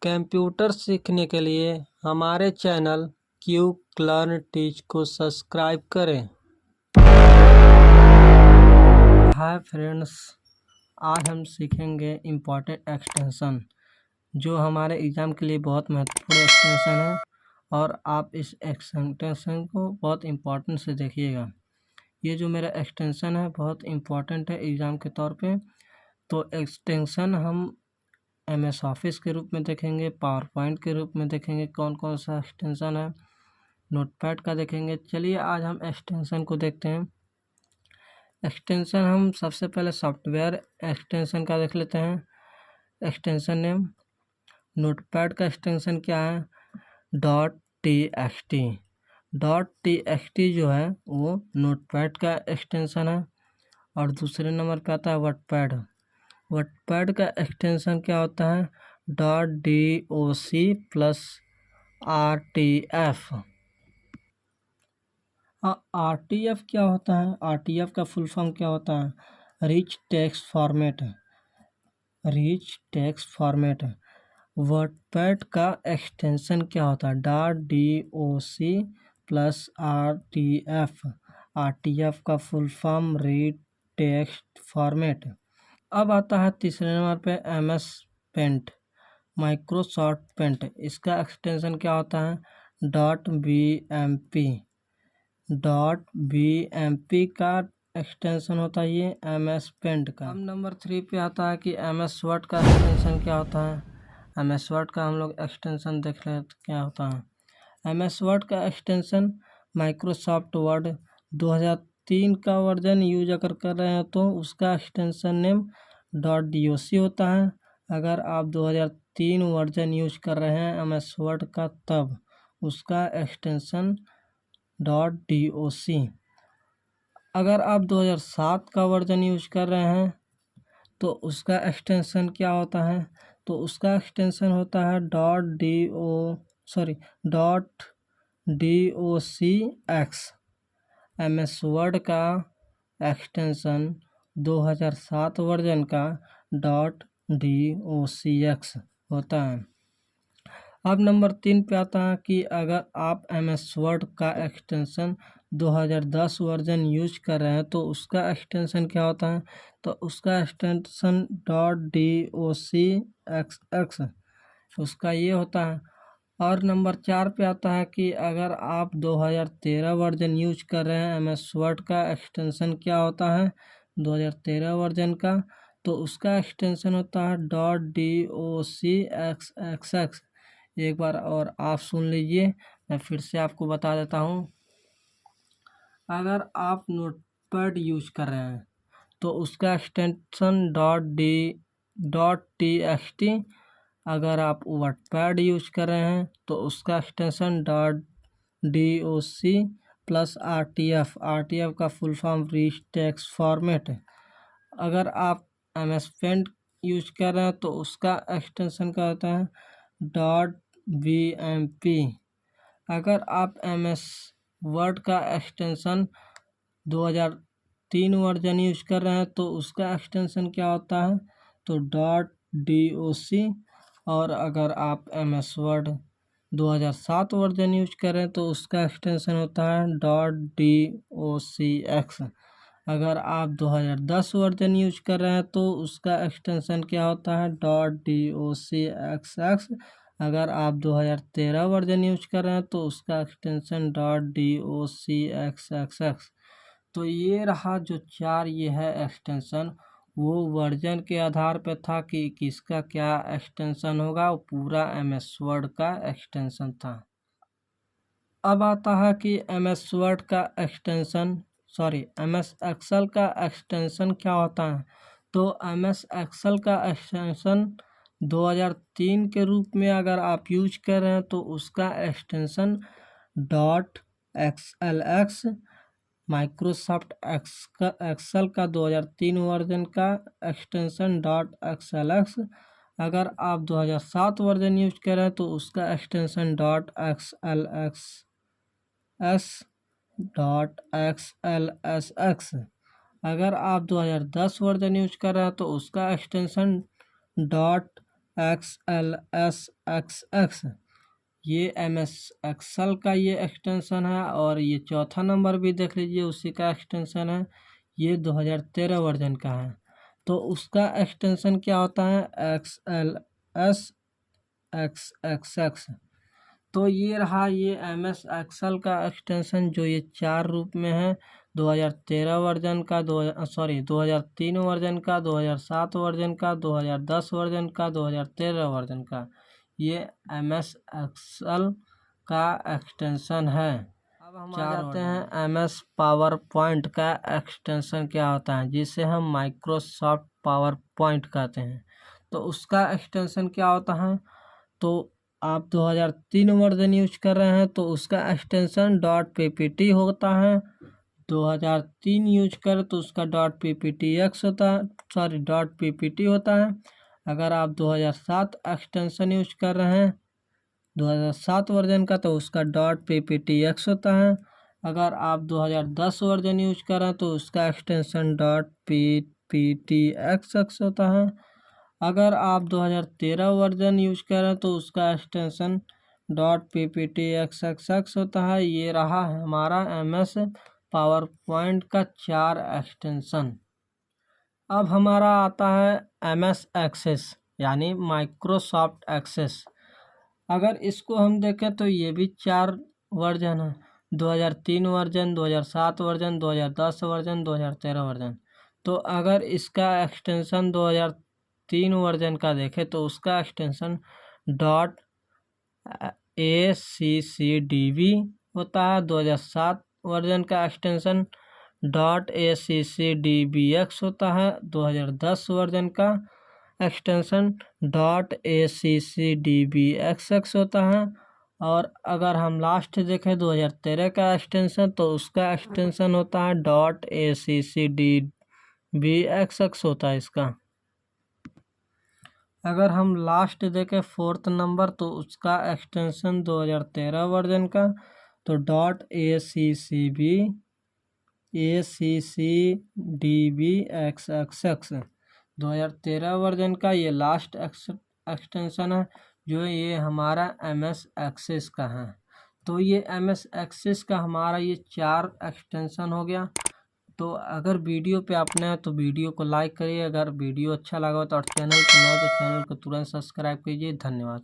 Computer सीखने के लिए हमारे चैनल क्विक लर्न टीच को सब्सक्राइब करें। हाय फ्रेंड्स, आज हम सीखेंगे इम्पॉर्टेंट एक्सटेंशन जो हमारे एग्ज़ाम के लिए बहुत महत्वपूर्ण एक्सटेंशन है और आप इस एक्सटेंशन को बहुत इम्पोर्टेंट से देखिएगा। ये जो मेरा एक्सटेंशन है बहुत इम्पॉर्टेंट है एग्ज़ाम के तौर पे। तो एक्सटेंशन हम MS ऑफिस के रूप में देखेंगे, पावर पॉइंट के रूप में देखेंगे, कौन कौन सा एक्सटेंशन है, नोटपैड का देखेंगे। चलिए आज हम एक्सटेंशन को देखते हैं। एक्सटेंशन हम सबसे पहले सॉफ्टवेयर एक्सटेंशन का देख लेते हैं। एक्सटेंशन नेम नोटपैड का एक्सटेंशन क्या है, .txt। .txt जो है वो नोटपैड का एक्सटेंशन है। और दूसरे नंबर पे आता है वर्डपैड। वर्डपैड का एक्सटेंशन क्या होता है, .doc+RTF। RTF क्या होता है, RTF का फुल फॉर्म क्या होता है, rich text format. Rich text format. WordPad का एक्सटेंशन क्या होता है, .doc+RTF। RTF का full form rich text format. अब आता है तीसरे नंबर पे MS पेंट, माइक्रोसॉफ्ट पेंट। इसका एक्सटेंशन क्या होता है, .bmp। .bmp का एक्सटेंशन होता है ये MS पेंट का। अब नंबर 3 पे आता है कि MS वर्ड का एक्सटेंशन क्या होता है। MS वर्ड का हम लोग एक्सटेंशन देख रहे हैं क्या होता है। MS वर्ड का एक्सटेंशन माइक्रोसॉफ्ट वर्ड 2003 का वर्जन यूज अगर कर रहे हैं तो उसका एक्सटेंशन नेम .doc होता है। अगर आप 2003 वर्जन यूज कर रहे हैं MS वर्ड का तब उसका एक्सटेंशन .doc। अगर आप 2007 का वर्जन यूज कर रहे हैं तो उसका एक्सटेंशन क्या होता है, तो उसका एक्सटेंशन होता है .docx। MS वर्ड का एक्सटेंशन 2007 वर्जन का .docx होता है। अब नंबर 3 पे आता है कि अगर आप MS वर्ड का एक्सटेंशन 2010 वर्जन यूज कर रहे हैं तो उसका एक्सटेंशन क्या होता है, तो उसका एक्सटेंशन .docx उसका ये होता है। और नंबर 4 पे आता है कि अगर आप 2013 वर्जन यूज कर रहे हैं MS वर्ड का एक्सटेंशन क्या होता है 2013 वर्जन का, तो उसका एक्सटेंशन होता है .docx। एक बार और आप सुन लीजिए, मैं फिर से आपको बता देता हूँ। अगर आप नोटपैड यूज कर रहे हैं तो उसका एक्सटेंशन .txt। अगर आप वर्डपैड यूज कर रहे हैं तो उसका एक्सटेंशन .doc+RTF। RTF का full form rich text format है। अगर आप MS पेंट यूज कर रहे हैं तो उसका एक्सटेंशन क्या होता है .bmp। अगर आप MS वर्ड का एक्सटेंशन 2003 वर्जन यूज कर रहे हैं तो उसका एक्सटेंशन क्या होता है, तो .doc। और अगर आप MS वर्ड 2007 वर्जन यूज कर रहे हैं तो उसका एक्सटेंशन होता है .docx। अगर आप 2010 वर्जन यूज कर रहे हैं तो उसका एक्सटेंशन क्या होता है .docx। अगर आप 2013 वर्जन यूज कर रहे हैं तो उसका एक्सटेंशन .docx। तो ये रहा जो 4 ये है एक्सटेंशन, वो वर्जन के आधार पे था कि किसका क्या एक्सटेंशन होगा, वो पूरा MS वर्ड का एक्सटेंशन था। अब आता है कि MS वर्ड का एक्सटेंशन MS एक्सेल का एक्सटेंशन क्या होता है। तो MS एक्सेल का एक्सटेंशन 2003 के रूप में अगर आप यूज कर रहे हैं तो उसका एक्सटेंशन .xlx। माइक्रोसॉफ्ट एक्सेल का 2003 वर्जन का एक्सटेंशन .xlx। अगर आप 2007 वर्जन यूज कर रहे हैं तो उसका एक्सटेंशन .xlx। अगर आप 2010 वर्जन यूज कर रहे हैं तो उसका एक्सटेंशन XLSXX, ये MS एक्सेल का ये एक्सटेंशन है। और ये चौथा नंबर भी देख लीजिए, उसी का एक्सटेंशन है, ये 2013 वर्जन का है। तो उसका एक्सटेंशन क्या होता है, XLSXX। तो ये रहा ये MS एक्सेल का एक्सटेंशन, जो ये 4 रूप में है, 2013 वर्जन का, 2003 वर्जन का, 2007 वर्जन का, 2010 वर्जन का, 2013 वर्जन का, ये MS एक्सेल का एक्सटेंशन है। अब हम आ जाते हैं MS पावर पॉइंट का एक्सटेंशन क्या होता है, जिसे हम माइक्रोसॉफ्ट पावर पॉइंट कहते हैं। तो उसका एक्सटेंशन क्या होता है, तो आप 2003 वर्जन यूज कर रहे हैं तो उसका एक्सटेंशन .ppt होता है। 2003 यूज कर तो उसका .pptx होता है, .ppt होता है। अगर आप 2007 एक्सटेंशन यूज कर रहे हैं 2007 वर्जन का, तो उसका .pptx होता है। अगर आप 2010 वर्जन यूज कर रहे हैं तो उसका एक्सटेंशन .pptxx होता है। अगर आप 2013 वर्जन यूज कर रहे हैं तो उसका एक्सटेंशन .pptxxx होता है। ये रहा हमारा MS पावर पॉइंट का 4 एक्सटेंशन। अब हमारा आता है MS एक्सेस, यानी माइक्रोसॉफ्ट एक्सेस। अगर इसको हम देखें तो ये भी 4 वर्जन है, 2003 वर्जन, 2007 वर्जन, 2010 वर्जन, 2013 वर्जन। तो अगर इसका एक्सटेंशन 2003 वर्जन का देखें तो उसका एक्सटेंशन .ACCDB होता है। 2007 वर्जन का एक्सटेंशन .ACCDBX होता है। 2010 वर्जन का एक्सटेंशन .ACCDBXX होता है। और अगर हम लास्ट देखें 2013 का एक्सटेंशन, तो उसका एक्सटेंशन होता है .ACCDBXX होता है इसका। अगर हम लास्ट देखें 4th नंबर, तो उसका एक्सटेंशन 2013 वर्जन का, तो .ACCDBXXX 2013 वर्जन का ये लास्ट एक्सटेंशन है, जो ये हमारा MS एक्सेस का है। तो ये MS एक्सेस का हमारा ये 4 एक्सटेंशन हो गया। तो अगर वीडियो पे आपने हैं तो वीडियो को लाइक करिए, अगर वीडियो अच्छा लगा तो, और चैनल पर नए तो चैनल को तुरंत सब्सक्राइब कीजिए। धन्यवाद।